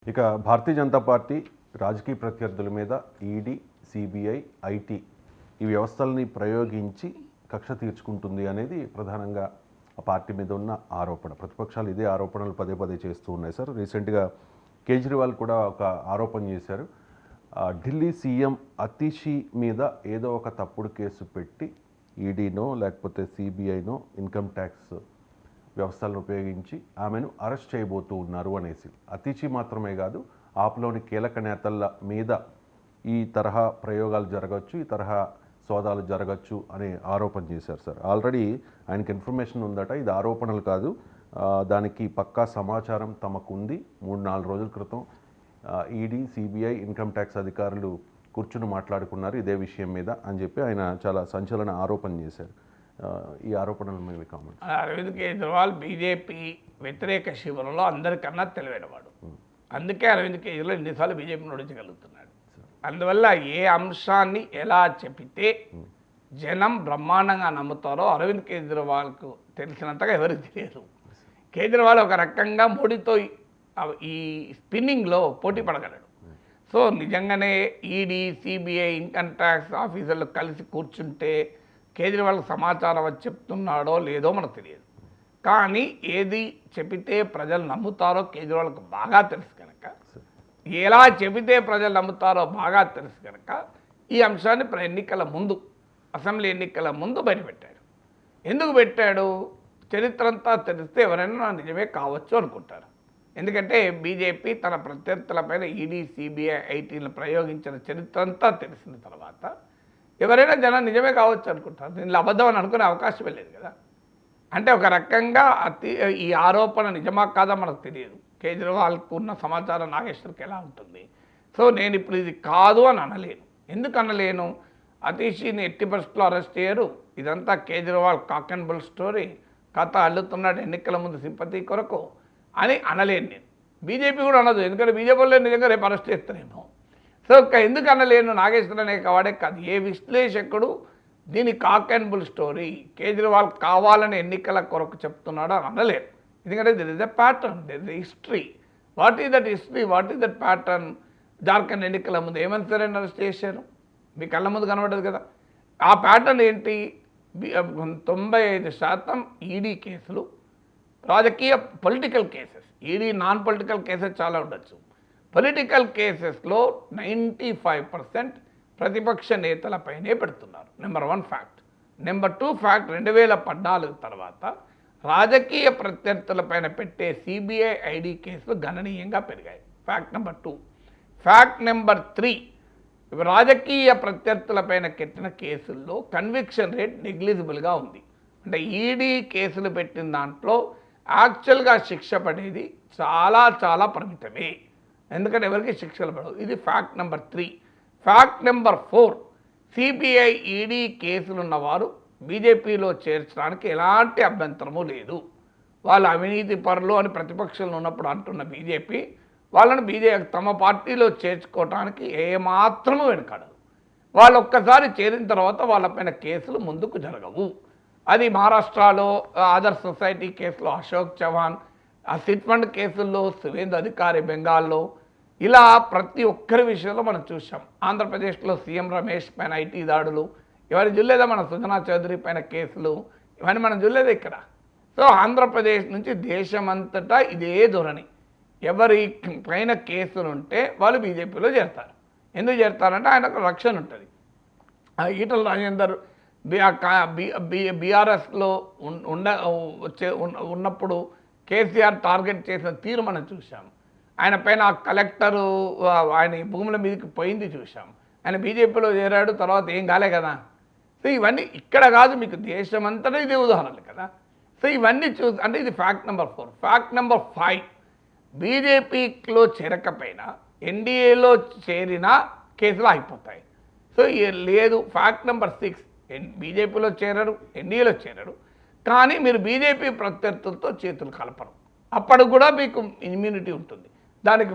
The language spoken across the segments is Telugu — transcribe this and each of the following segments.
ఇక భారతీయ జనతా పార్టీ రాజకీయ ప్రత్యర్థుల మీద ఈడీ, సిబిఐ, ఐటీ ఈ వ్యవస్థల్ని ప్రయోగించి కక్ష తీర్చుకుంటుంది అనేది ప్రధానంగా ఆ పార్టీ మీద ఉన్న ఆరోపణ. ప్రతిపక్షాలు ఇదే ఆరోపణలు పదే పదే చేస్తూ ఉన్నాయి సార్. రీసెంట్గా కేజ్రీవాల్ కూడా ఒక ఆరోపణ చేశారు. ఢిల్లీ సీఎం అతిషి మీద ఏదో ఒక తప్పుడు కేసు పెట్టి ఈడీనో లేకపోతే సిబిఐనో ఇన్కమ్ ట్యాక్స్ వ్యవస్థలను ఉపయోగించి ఆమెను అరెస్ట్ చేయబోతూ ఉన్నారు అనేసి. అతిషి మాత్రమే కాదు, ఆప్లోని కీలక నేతల మీద ఈ తరహా ప్రయోగాలు జరగచ్చు, ఈ తరహా సోదాలు జరగచ్చు అనే ఆరోపణ చేశారు సార్. ఆల్రెడీ ఆయనకి ఇన్ఫర్మేషన్ ఉందట, ఇది ఆరోపణలు కాదు, దానికి పక్కా సమాచారం తమకుంది. 3-4 రోజుల క్రితం ఈడీ, సిబిఐ, ఇన్కమ్ ట్యాక్స్ అధికారులు కూర్చుని మాట్లాడుకున్నారు ఇదే విషయం మీద అని చెప్పి ఆయన చాలా సంచలన ఆరోపణ చేశారు. ఈ ఆరోపణలు మేము కామెంట్. అరవింద్ కేజ్రీవాల్ బీజేపీ వ్యతిరేక శిబిరంలో అందరికన్నా తెలివైనవాడు. అందుకే అరవింద్ కేజ్రీవాల్ ఎన్నిసార్లు బీజేపీని ఓడించగలుగుతున్నాడు. అందువల్ల ఏ అంశాన్ని ఎలా చెబితే జనం బ్రహ్మాండంగా నమ్ముతారో అరవింద్ కేజ్రీవాల్కు తెలిసినంతగా ఎవరికి తెలియదు. కేజ్రీవాల్ ఒక రకంగా మోడీతో ఈ స్పిన్నింగ్లో పోటీ పడగలడు. సో నిజంగానే ఈడీ, సిబిఐ, ఇన్కమ్ ట్యాక్స్ ఆఫీసర్లు కలిసి కూర్చుంటే కేజ్రీవాల్కి సమాచారం వచ్చి చెప్తున్నాడో లేదో మనకు తెలియదు. కానీ ఏది చెబితే ప్రజలు నమ్ముతారో కేజ్రీవాల్కి బాగా తెలుసు కనుక, ఎలా చెబితే ప్రజలు నమ్ముతారో బాగా తెలుసు కనుక ఈ అంశాన్ని ఎన్నికల ముందు, అసెంబ్లీ ఎన్నికల ముందు బయటపెట్టాడు. ఎందుకు పెట్టాడు? చరిత్ర అంతా తెలిస్తే ఎవరైనా నిజమే కావచ్చు అనుకుంటారు. ఎందుకంటే బీజేపీ తన ప్రత్యర్థులపైన ఈడీ, సిబిఐ, ఐటీలను ప్రయోగించిన చరిత్ర అంతా తెలిసిన తర్వాత ఎవరైనా జనం నిజమే కావచ్చు అనుకుంటారు. దీనిలో అబద్ధం అని అనుకునే అవకాశమే లేదు కదా. అంటే ఒక రకంగా ఈ ఆరోపణ నిజమా కాదా మనకు తెలియదు. కేజ్రీవాల్కు ఉన్న సమాచారం నాగేశ్వర్కి ఎలా ఉంటుంది? సో నేను ఇప్పుడు ఇది కాదు అని అనలేను. ఎందుకు అనలేను? అతిషిని ఎట్టి పరిస్థితుల్లో అరెస్ట్ చేయరు. ఇదంతా Kejriwal cock and bull story, కథ అల్లుతున్నాడు ఎన్నికల ముందు సింపతి కొరకు అని అనలేను నేను. బీజేపీ కూడా అనదు, ఎందుకంటే బీజేపీలో నిజంగా రేపు అరెస్ట్ చేస్తారేమో. సో ఎందుకు అనలేను? నాగేశ్వర్ అనే కావాడే కాదు, ఏ విశ్లేషకుడు దీని cock and bull story Kejriwal కావాలని ఎన్నికల కొరకు చెప్తున్నాడు అని అనలేరు. ఎందుకంటే there is a pattern, there is a history. What is that history, what is that pattern? Jharkhand ఎన్నికల ముందు ఏమని సరే అరెస్ట్ చేశారు, మీ కళ్ళ ముందు కనబడదు కదా. ఆ ప్యాటర్న్ ఏంటి? 95% ఈడీ కేసులు రాజకీయ political cases. ED non political cases చాలా ఉండొచ్చు. పొలిటికల్ కేసెస్లో 95% ప్రతిపక్ష నేతలపైనే పెడుతున్నారు. Number 1 fact. నెంబర్ 2 ఫ్యాక్ట్, 2014 తర్వాత రాజకీయ ప్రత్యర్థులపైన పెట్టే సిబిఐ, ఐడి కేసులు గణనీయంగా పెరిగాయి. Fact number 2. ఫ్యాక్ట్ నెంబర్ 3, రాజకీయ ప్రత్యర్థులపైన పెట్టిన కేసుల్లో కన్విక్షన్ రేట్ నెగ్లిజిబుల్గా ఉంది. అంటే ఈడీ కేసులు పెట్టిన దాంట్లో యాక్చువల్గా శిక్ష పడేది చాలా చాలా పరిమితమే, ఎందుకంటే ఎవరికి శిక్షలు పడవు. ఇది fact number 3. Fact number 4, CBI, ED కేసులు ఉన్నవారు బీజేపీలో చేర్చడానికి ఎలాంటి అభ్యంతరము లేదు. వాళ్ళు అవినీతి పరులు అని ప్రతిపక్షంలో ఉన్నప్పుడు అంటున్న బీజేపీ వాళ్ళని తమ పార్టీలో చేర్చుకోవడానికి ఏమాత్రము వెనకాడదు. వాళ్ళు ఒక్కసారి చేరిన తర్వాత వాళ్ళపైన కేసులు ముందుకు జరగవు. అది మహారాష్ట్రలో ఆదర్శ్ సొసైటీ కేసులో అశోక్ చవాన్, ఆ సిట్ ఫండ్ కేసుల్లో సువేంద్ర అధికారి బెంగాల్లో, ఇలా ప్రతి ఒక్కరి విషయంలో మనం చూసాం. ఆంధ్రప్రదేశ్లో సీఎం రమేష్ పైన ఐటీ దాడులు, ఇవన్నీ చూడలేదా? మన సుజనా చౌదరి పైన కేసులు, ఇవన్నీ మనం చూడలేదు ఇక్కడ. సో ఆంధ్రప్రదేశ్ నుంచి దేశమంతటా ఇదే ధోరణి. ఎవరి పైన కేసులు ఉంటే వాళ్ళు బీజేపీలో చేరతారు. ఎందుకు చేరతారంటే ఆయనకు రక్షణ ఉంటుంది. ఈటల రాజేందర్ బీఆర్ఎస్లో ఉన్నప్పుడు కేసీఆర్ టార్గెట్ చేసిన తీరు మనం చూసాం. ఆయన పైన కలెక్టరు ఆయన భూముల మీదకి పోయింది చూసాం. ఆయన బీజేపీలో చేరాడు, తర్వాత ఏం కాలే కదా. సో ఇవన్నీ ఇక్కడ కాదు, మీకు దేశమంతటా ఇదే ఉదాహరణలు కదా. సో ఇవన్నీ అంటే ఇది ఫ్యాక్ట్ నెంబర్ 4. ఫ్యాక్ట్ నెంబర్ 5, బీజేపీలో చేరకపోయినా ఎన్డీఏలో చేరిన కేసులు అయిపోతాయి. సో లేదు. ఫ్యాక్ట్ నెంబర్ 6, బీజేపీలో చేరరు, ఎన్డీఏలో చేరరు, కానీ మీరు బీజేపీ ప్రత్యర్థులతో చేతులు కలపరు, అప్పుడు కూడా మీకు ఇమ్యూనిటీ ఉంటుంది. దానికి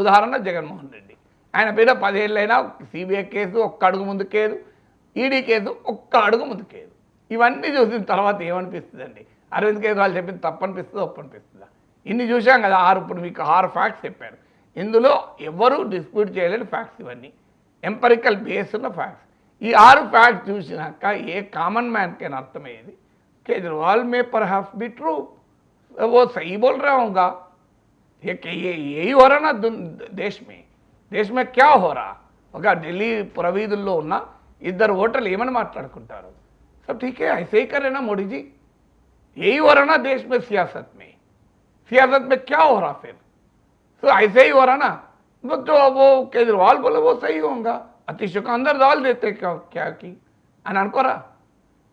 ఉదాహరణ జగన్మోహన్ రెడ్డి. ఆయన మీద 10 ఏళ్ళైనా సిబిఐ కేసు ఒక్క అడుగు ముందుకేదు, ఈడీ కేసు ఒక్క అడుగు ముందుకేదు. ఇవన్నీ చూసిన తర్వాత ఏమనిపిస్తుందండి? అరవింద్ కేజ్రీవాల్ చెప్పింది తప్పనిపిస్తుందా, ఒప్పనిపిస్తుందా? ఇన్ని చూసాం కదా. ఇప్పుడు మీకు 6 ఫ్యాక్ట్స్ చెప్పారు. ఇందులో ఎవరు డిస్ప్యూట్ చేయలేని ఫ్యాక్ట్స్ ఇవన్నీ ఎంపరికల్ బేస్ ఉన్న ఫ్యాక్ట్స్. ఈ 6 ఫ్యాక్ట్స్ చూసినాక ఏ కామన్ మ్యాన్కైనా అర్థమయ్యేది केजरीवाल में परहैप्स भी ट्रू, वो सही बोल रहा होगा. यही हो रहा ना देश में क्या हो रहा. ఒక ఢిల్లీ ప్రవీధుల్లో ఉన్న 2 ఓటర్లు ఏమని మాట్లాడుకుంటారు. सब ठीक है, ऐसे ही करे ना मोदी जी. यही हो रहा ना देश में, सियासत में क्या हो रहा फिर. तो ऐसे ही हो रहा ना. तो वो केजरीवाल बोले वो सही होगा, अतिश को अंदर डाल देते क्या की అని అనుకోరా.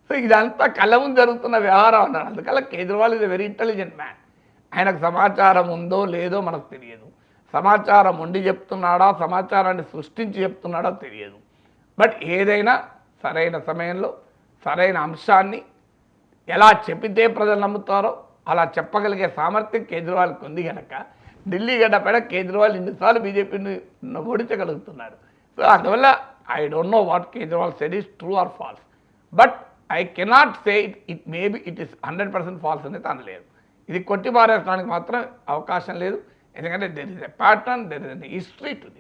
సో ఇదంతా కళ్ళ ముందు జరుగుతున్న వ్యవహారం అన్నాడు. అందుకల్ల Kejriwal is a very intelligent man. ఆయనకు సమాచారం ఉందో లేదో మనకు తెలియదు, సమాచారం ఉండి చెప్తున్నాడా, సమాచారాన్ని సృష్టించి చెప్తున్నాడో తెలియదు. బట్ ఏదైనా సరైన సమయంలో సరైన అంశాన్ని ఎలా చెప్పితే ప్రజలు నమ్ముతారో అలా చెప్పగలిగే సామర్థ్యం కేజ్రీవాల్కి ఉంది కనుక ఢిల్లీ గడ్డపైన కేజ్రీవాల్ ఇన్నిసార్లు బీజేపీని ఓడించగలుగుతున్నాడు. సో అందువల్ల I don't know what Kejriwal said is true or false, but I cannot say it maybe it is 100% false అనేది అనలేదు. ఇది కొట్టి పారేయడానికి మాత్రం అవకాశం లేదు, ఎందుకంటే there is a pattern, there is a history to this.